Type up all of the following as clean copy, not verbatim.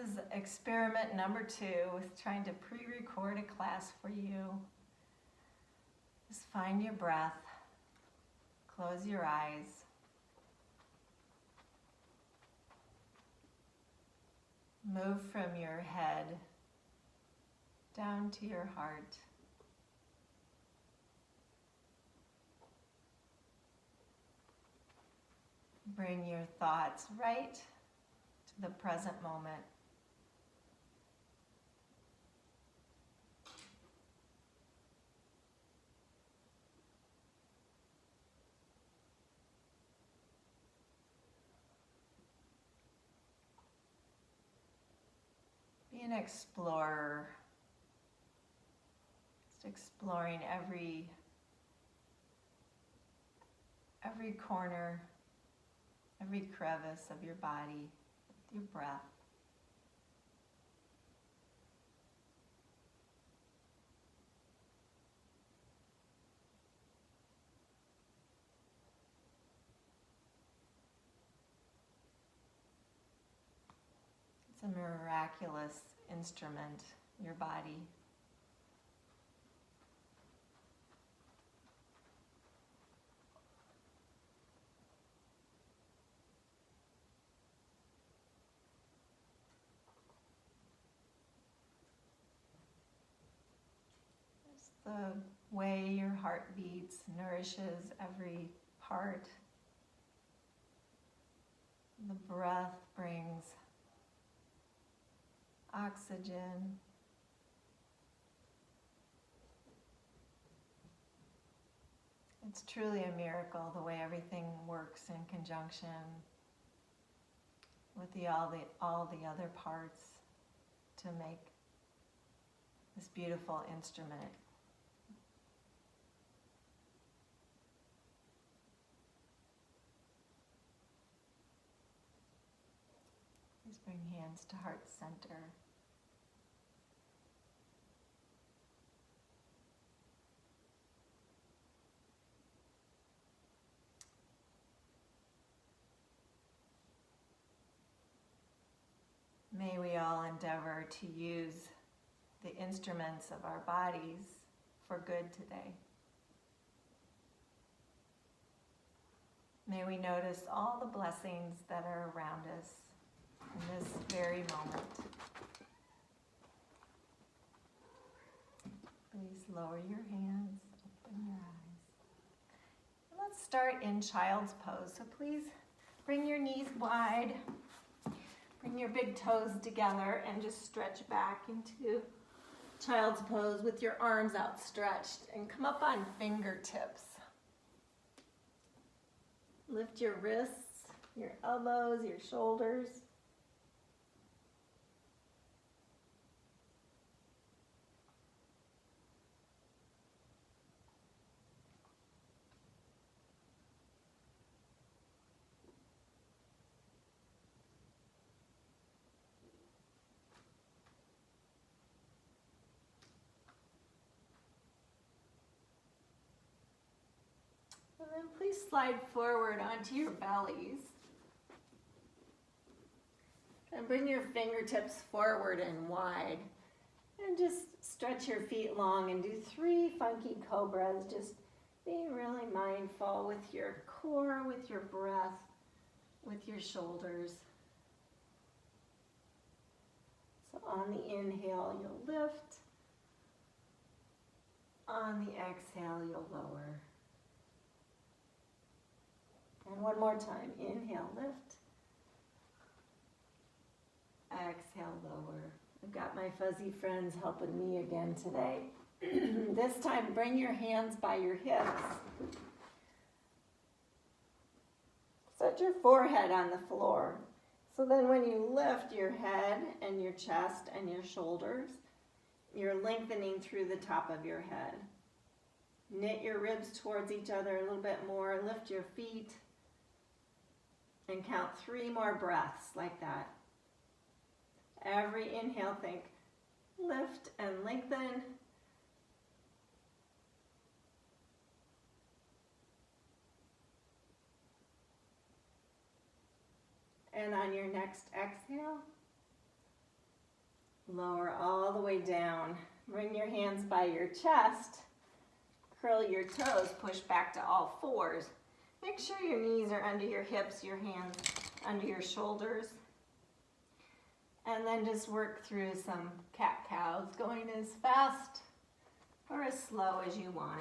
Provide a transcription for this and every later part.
is experiment number 2 with trying to pre-record a class for you. Just find your breath. Close your eyes. Move from your head down to your heart. Bring your thoughts right to the present moment. Be an explorer. Just exploring every corner, every crevice of your body with your breath. It's a miraculous instrument, your body. The way your heart beats nourishes every part. The breath brings oxygen. It's truly a miracle the way everything works in conjunction with all the other parts to make this beautiful instrument. Please bring hands to heart center. May we all endeavor to use the instruments of our bodies for good today. May we notice all the blessings that are around us in this very moment. Please lower your hands, open your eyes. Let's start in child's pose. So please bring your knees wide. Bring your big toes together and just stretch back into child's pose with your arms outstretched and come up on fingertips. Lift your wrists, your elbows, your shoulders. And then please slide forward onto your bellies. And bring your fingertips forward and wide. And just stretch your feet long and do 3 funky cobras. Just being really mindful with your core, with your breath, with your shoulders. So on the inhale, you'll lift. On the exhale, you'll lower. And one more time. Inhale, lift. Exhale, lower. I've got my fuzzy friends helping me again today. This time, bring your hands by your hips. Set your forehead on the floor. So then when you lift your head and your chest and your shoulders, you're lengthening through the top of your head. Knit your ribs towards each other a little bit more. Lift your feet. And count 3 more breaths like that. Every inhale, think, lift and lengthen. And on your next exhale, Lower all the way down. Bring your hands by your chest. Curl your toes, push back to all fours. Make sure your knees are under your hips, your hands under your shoulders. And then just work through some cat-cows, going as fast or as slow as you want.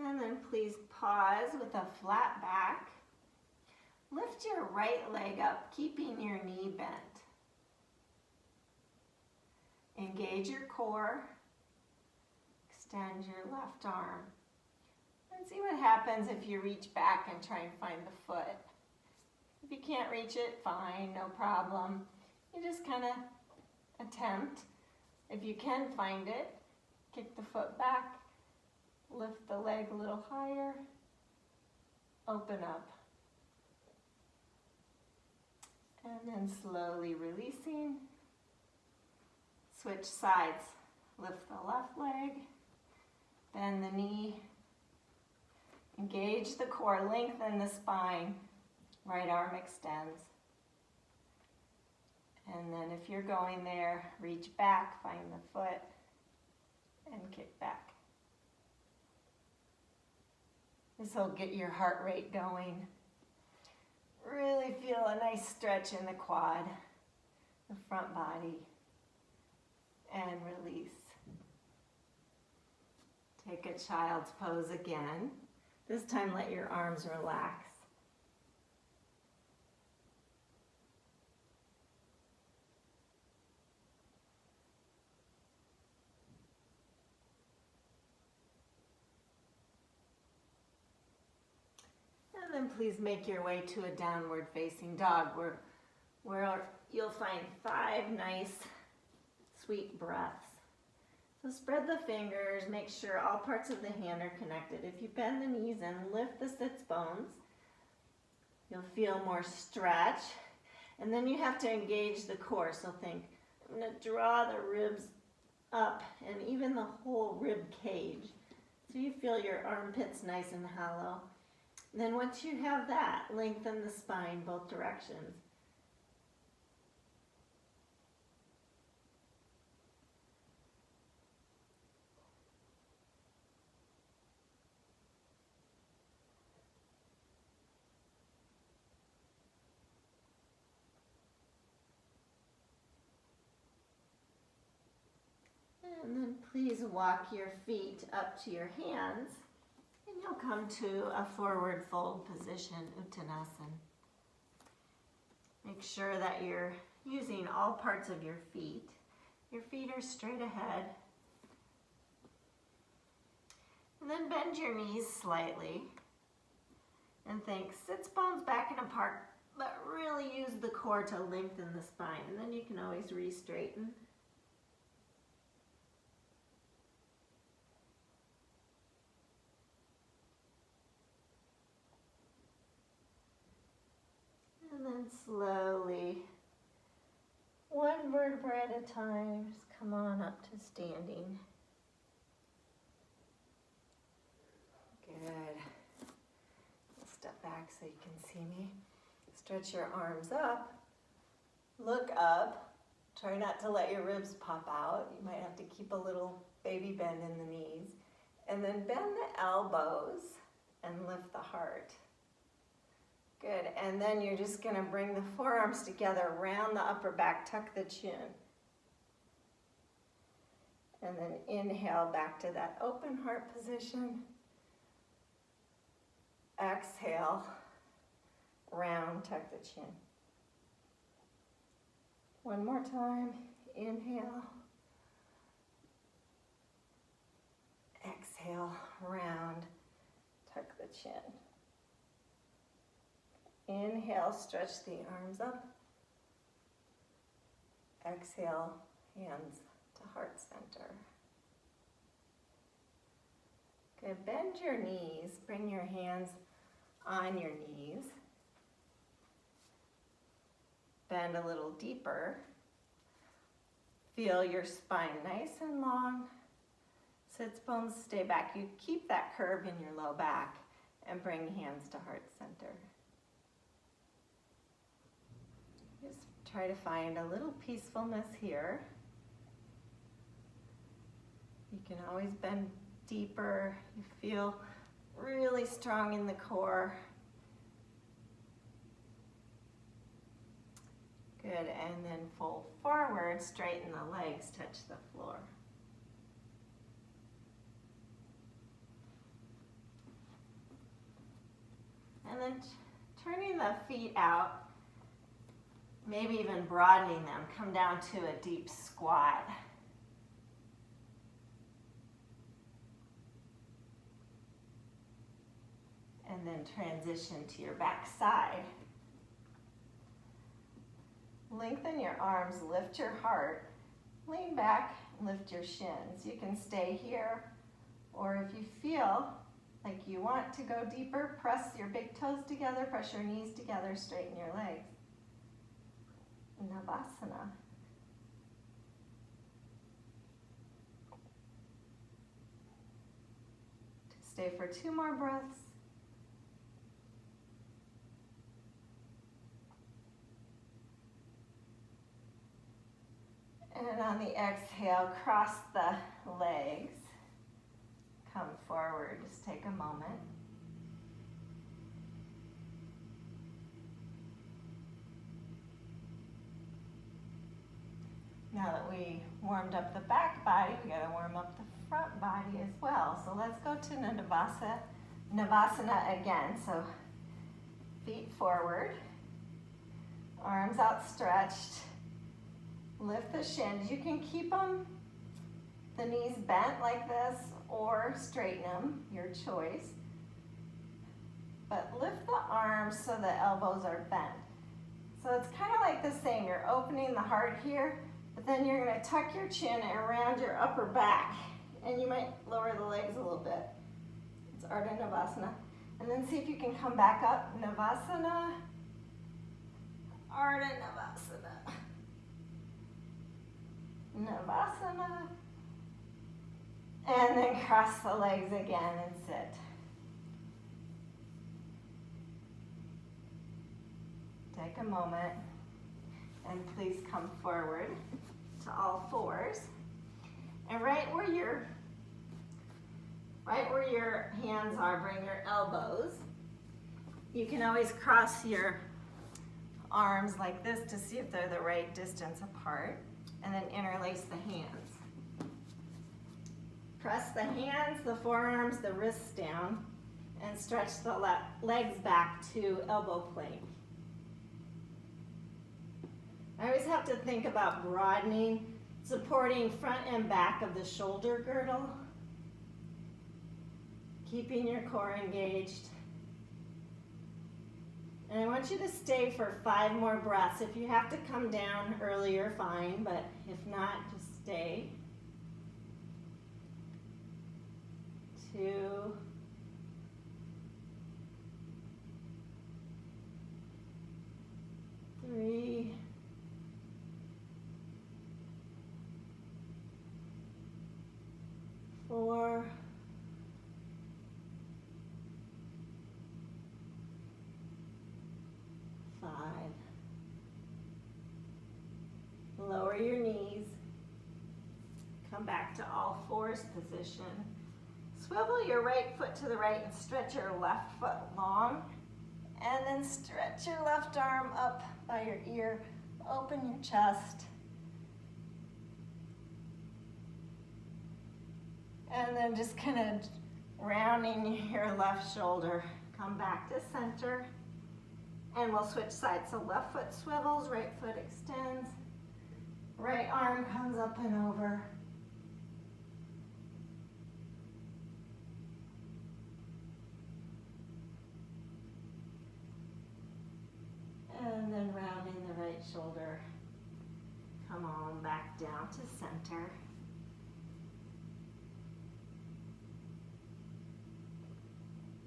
And then please pause with a flat back. Lift your right leg up, keeping your knee bent. Engage your core. Extend your left arm. And see what happens if you reach back and try and find the foot. If you can't reach it, fine, no problem. You just kind of attempt. If you can find it, kick the foot back. Lift the leg a little higher, open up, and then slowly releasing. Switch sides. Lift the left leg, bend the knee, engage the core, lengthen the spine, right arm extends. And then if you're going there, reach back, find the foot, and kick back. This will get your heart rate going. Really feel a nice stretch in the quad, the front body, and release. Take a child's pose again. This time let your arms relax. And then please make your way to a downward facing dog where you'll find 5 nice, sweet breaths. So spread the fingers, make sure all parts of the hand are connected. If you bend the knees and lift the sits bones, you'll feel more stretch. And then you have to engage the core. So think, I'm going to draw the ribs up and even the whole rib cage. So you feel your armpits nice and hollow. Then once you have that, lengthen the spine both directions. And then please walk your feet up to your hands. And you'll come to a forward fold position, Uttanasana. Make sure that you're using all parts of your feet. Your feet are straight ahead. And then bend your knees slightly. And think sits bones back and apart, but really use the core to lengthen the spine. And then you can always re-straighten. And then slowly, one vertebra at a time, just come on up to standing. Good. I'll step back so you can see me. Stretch your arms up. Look up. Try not to let your ribs pop out. You might have to keep a little baby bend in the knees. And then bend the elbows and lift the heart. Good, and then you're just going to bring the forearms together, round the upper back, tuck the chin. And then inhale back to that open heart position. Exhale, round, tuck the chin. One more time, inhale. Exhale, round, tuck the chin. Inhale, stretch the arms up. Exhale, hands to heart center. Good, bend your knees, bring your hands on your knees. Bend a little deeper. Feel your spine nice and long. Sits bones stay back. You keep that curve in your low back and bring hands to heart center. Just try to find a little peacefulness here. You can always bend deeper. You feel really strong in the core. Good, and then fold forward, straighten the legs, touch the floor. And then turning the feet out, maybe even broadening them, come down to a deep squat. And then transition to your back side. Lengthen your arms, lift your heart, lean back, lift your shins. You can stay here, or if you feel like you want to go deeper, press your big toes together, press your knees together, straighten your legs. Navasana. Stay for 2 more breaths. And on the exhale, cross the legs. Come forward, just take a moment. Now that we warmed up the back body, we gotta warm up the front body as well. So let's go to Navasana again. So feet forward, arms outstretched. Lift the shins. You can keep them, the knees bent like this, or straighten them, your choice. But lift the arms so the elbows are bent. So it's kind of like the same. You're opening the heart here, but then you're going to tuck your chin around your upper back. And you might lower the legs a little bit. It's Ardha Navasana. And then see if you can come back up. Navasana, Ardha Navasana. Navasana, and then cross the legs again and sit. Take a moment and please come forward to all fours. And right where your hands are, bring your elbows. You can always cross your arms like this to see if they're the right distance apart. And then interlace the hands. Press the hands, the forearms, the wrists down, and stretch the legs back to elbow plank. I always have to think about broadening, supporting front and back of the shoulder girdle, keeping your core engaged. And I want you to stay for 5 more breaths. If you have to come down earlier, fine, but if not, just stay. 2. 3. 4. 5. Lower your knees. Come back to all fours position. Swivel your right foot to the right and stretch your left foot long. And then stretch your left arm up by your ear. Open your chest. And then just kind of rounding your left shoulder. Come back to center. And we'll switch sides. So left foot swivels, right foot extends. Right arm comes up and over. And then rounding the right shoulder. Come on back down to center.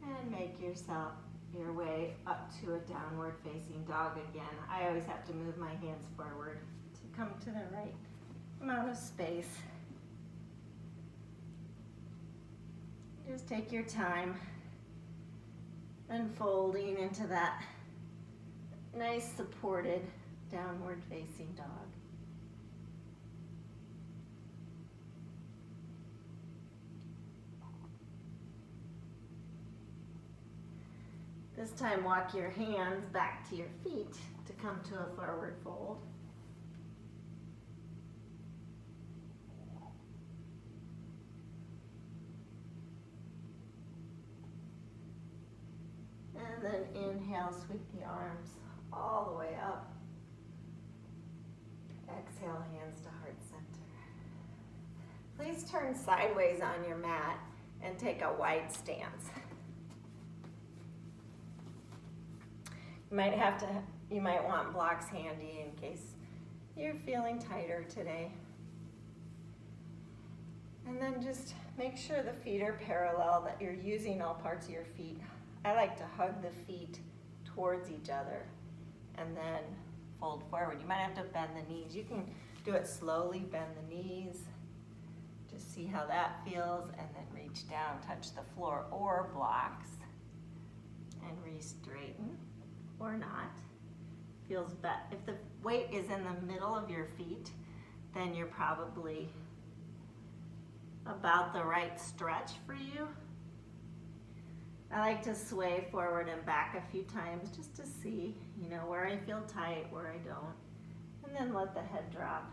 And make yourself your way up to a downward facing dog again. I always have to move my hands forward to come to the right amount of space. Just take your time unfolding into that nice supported downward facing dog. This time walk your hands back to your feet to come to a forward fold. And then inhale, sweep the arms all the way up. Exhale, hands to heart center. Please turn sideways on your mat and take a wide stance. You might want blocks handy in case you're feeling tighter today. And then just make sure the feet are parallel, that you're using all parts of your feet. I like to hug the feet towards each other and then fold forward. You might have to bend the knees. You can do it slowly, bend the knees. Just see how that feels, and then reach down, touch the floor or blocks, and re-straighten. Or not. Feels better. If the weight is in the middle of your feet, then you're probably about the right stretch for you. I like to sway forward and back a few times just to see, where I feel tight, where I don't. And then let the head drop.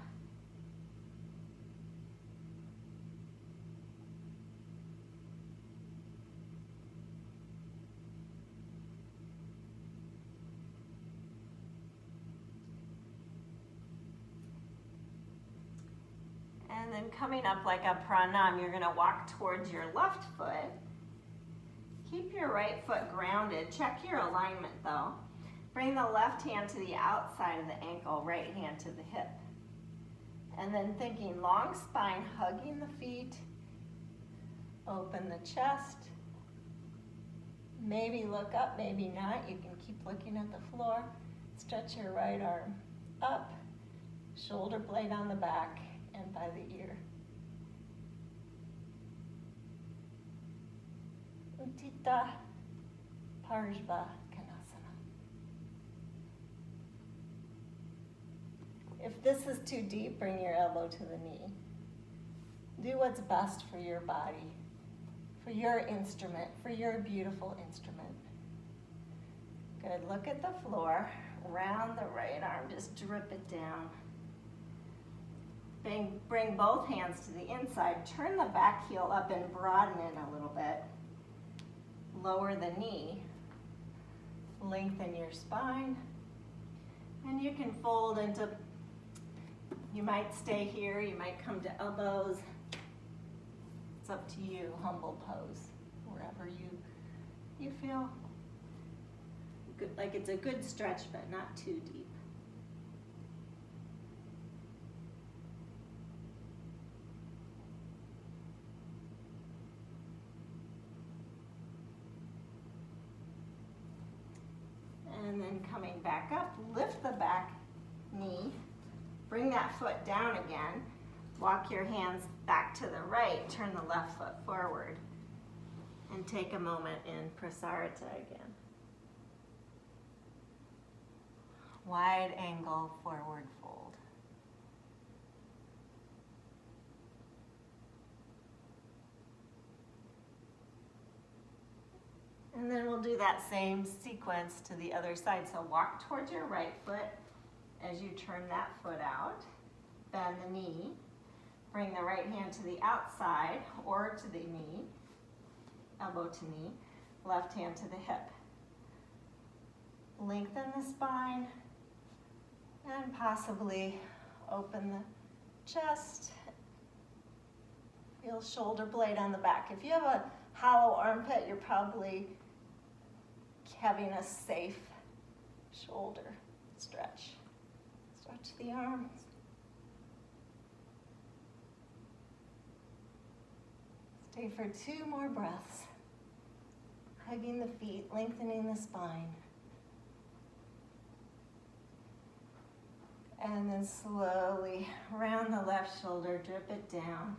And then coming up like a pranam, you're going to walk towards your left foot. Keep your right foot grounded. Check your alignment though. Bring the left hand to the outside of the ankle, right hand to the hip. And then thinking long spine, hugging the feet. Open the chest. Maybe look up, maybe not. You can keep looking at the floor. Stretch your right arm up. Shoulder blade on the back and by the ear. Utthita Parshva Konasana. If this is too deep, bring your elbow to the knee. Do what's best for your body, for your instrument, for your beautiful instrument. Good, look at the floor. Round the right arm, just drip it down. Bring both hands to the inside. Turn the back heel up and broaden it a little bit. Lower the knee. Lengthen your spine. And you can fold into, you might stay here, you might come to elbows. It's up to you, humble pose, wherever you feel good, like it's a good stretch, but not too deep. And then coming back up, lift the back knee, bring that foot down again, walk your hands back to the right, turn the left foot forward, and take a moment in Prasarita again. Wide angle forward fold. And then we'll do that same sequence to the other side. So walk towards your right foot as you turn that foot out. Bend the knee. Bring the right hand to the outside or to the knee, elbow to knee. Left hand to the hip. Lengthen the spine and possibly open the chest. Feel shoulder blade on the back. If you have a hollow armpit, you're probably having a safe shoulder stretch. Stretch the arms. Stay for 2 more breaths. hugging the feet, lengthening the spine. And then slowly round the left shoulder, drip it down.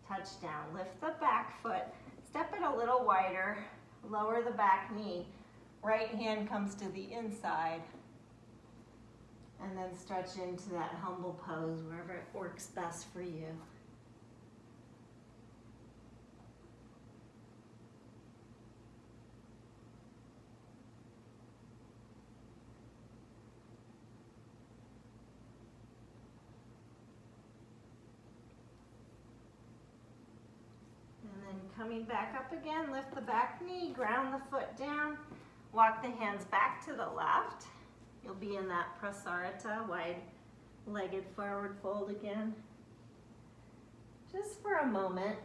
Touch down, lift the back foot, step it a little wider, lower the back knee. Right hand comes to the inside. And then stretch into that humble pose wherever it works best for you. Coming back up again, lift the back knee, ground the foot down, walk the hands back to the left. You'll be in that Prasarita, wide-legged forward fold again. Just for a moment.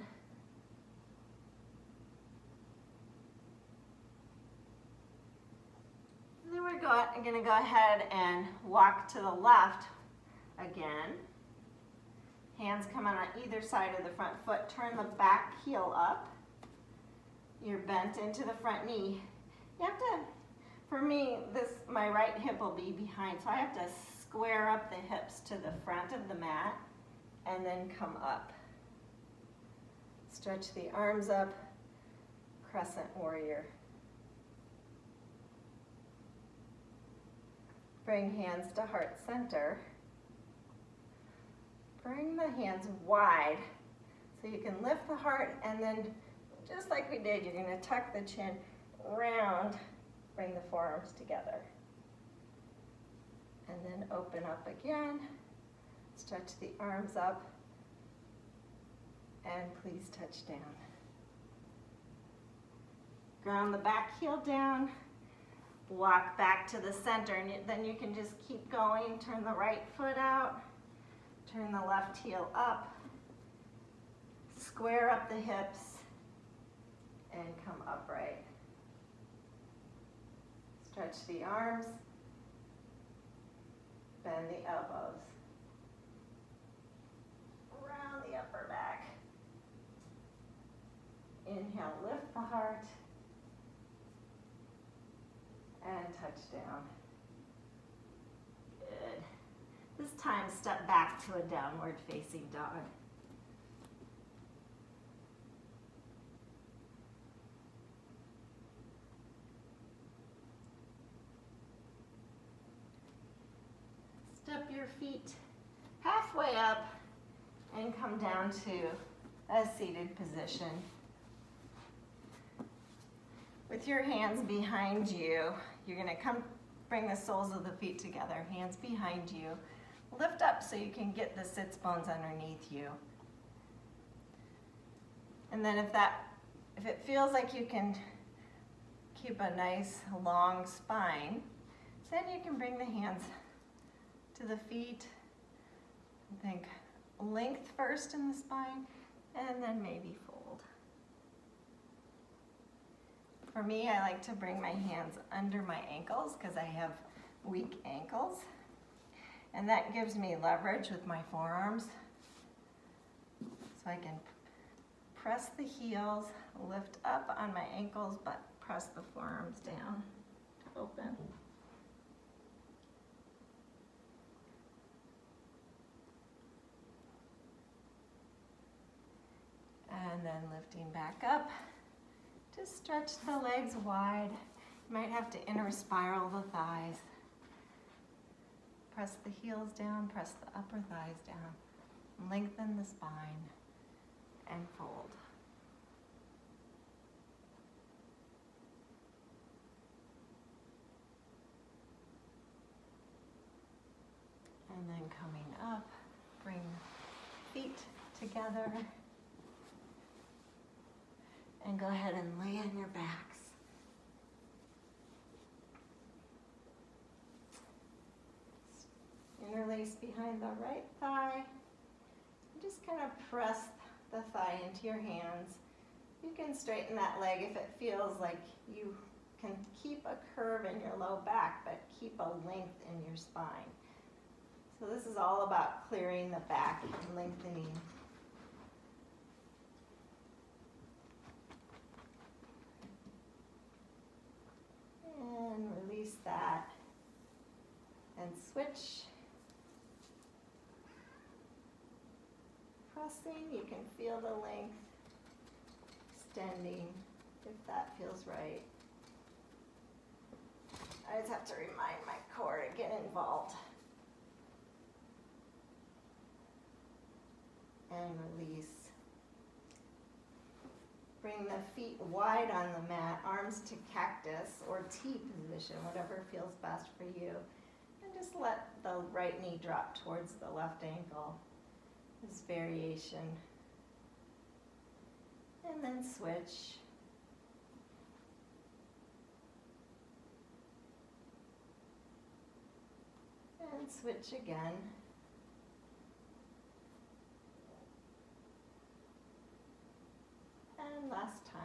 And then we're going to go ahead and walk to the left again. Hands come on either side of the front foot. Turn the back heel up. You're bent into the front knee. You have to, for me, my right hip will be behind, so I have to square up the hips to the front of the mat and then come up. Stretch the arms up, crescent warrior. Bring hands to heart center. Bring the hands wide so you can lift the heart, and then just like we did, you're going to tuck the chin round, bring the forearms together. And then open up again, stretch the arms up, and please touch down. Ground the back heel down, walk back to the center, and then you can just keep going, turn the right foot out. Turn the left heel up, square up the hips, and come upright. Stretch the arms, bend the elbows. Round the upper back. Inhale, lift the heart, and touch down. Good. This time, step back to a downward facing dog. Step your feet halfway up and come down to a seated position. With your hands behind you, you're going to bring the soles of the feet together, hands behind you. Lift up so you can get the sits bones underneath you. And then if it feels like you can keep a nice long spine, then you can bring the hands to the feet. Think length first in the spine, and then maybe fold. For me, I like to bring my hands under my ankles because I have weak ankles. And that gives me leverage with my forearms. So I can press the heels, lift up on my ankles, but press the forearms down to open. And then lifting back up. Just stretch the legs wide. You might have to inner spiral the thighs. Press the heels down, press the upper thighs down. Lengthen the spine and fold. And then coming up, bring feet together. And go ahead and lay on your backs. Interlace behind the right thigh. And just kind of press the thigh into your hands. You can straighten that leg if it feels like you can keep a curve in your low back, but keep a length in your spine. So this is all about clearing the back and lengthening. switch. Pressing, you can feel the length extending if that feels right. I just have to remind my core to get involved. And release. Bring the feet wide on the mat, arms to cactus or T position, whatever feels best for you. And just let the right knee drop towards the left ankle. This variation. And then switch. And switch again. And last time.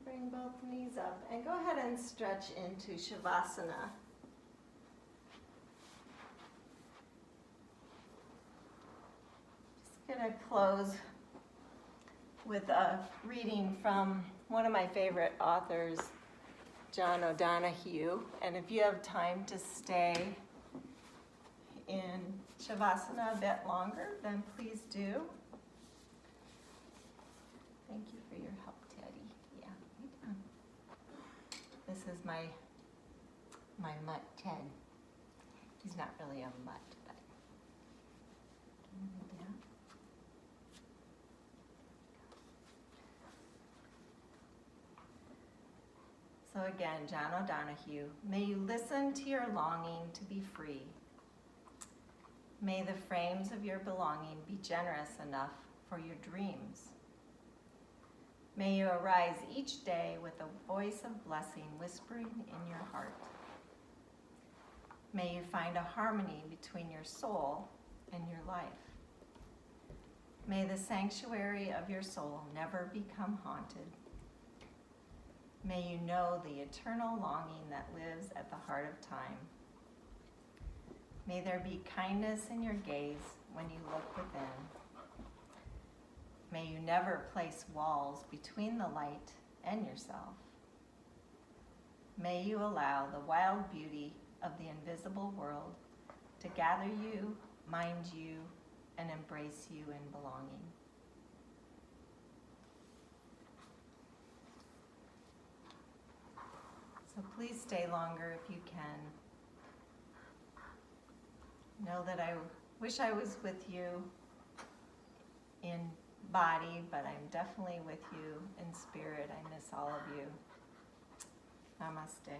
Bring both knees up and go ahead and stretch into Shavasana. Just gonna close with a reading from one of my favorite authors, John O'Donohue. And if you have time to stay in Shavasana a bit longer, then please do. Thank you for your help, Teddy. Yeah, right on. This is my mutt, Ted. He's not really a mutt, but yeah. So again, John O'Donohue, may you listen to your longing to be free. May the frames of your belonging be generous enough for your dreams. May you arise each day with a voice of blessing whispering in your heart. May you find a harmony between your soul and your life. May the sanctuary of your soul never become haunted. May you know the eternal longing that lives at the heart of time. May there be kindness in your gaze when you look within. May you never place walls between the light and yourself. May you allow the wild beauty of the invisible world to gather you, mind you, and embrace you in belonging. So please stay longer if you can. Know that I wish I was with you in body, but I'm definitely with you in spirit. I miss all of you. Namaste.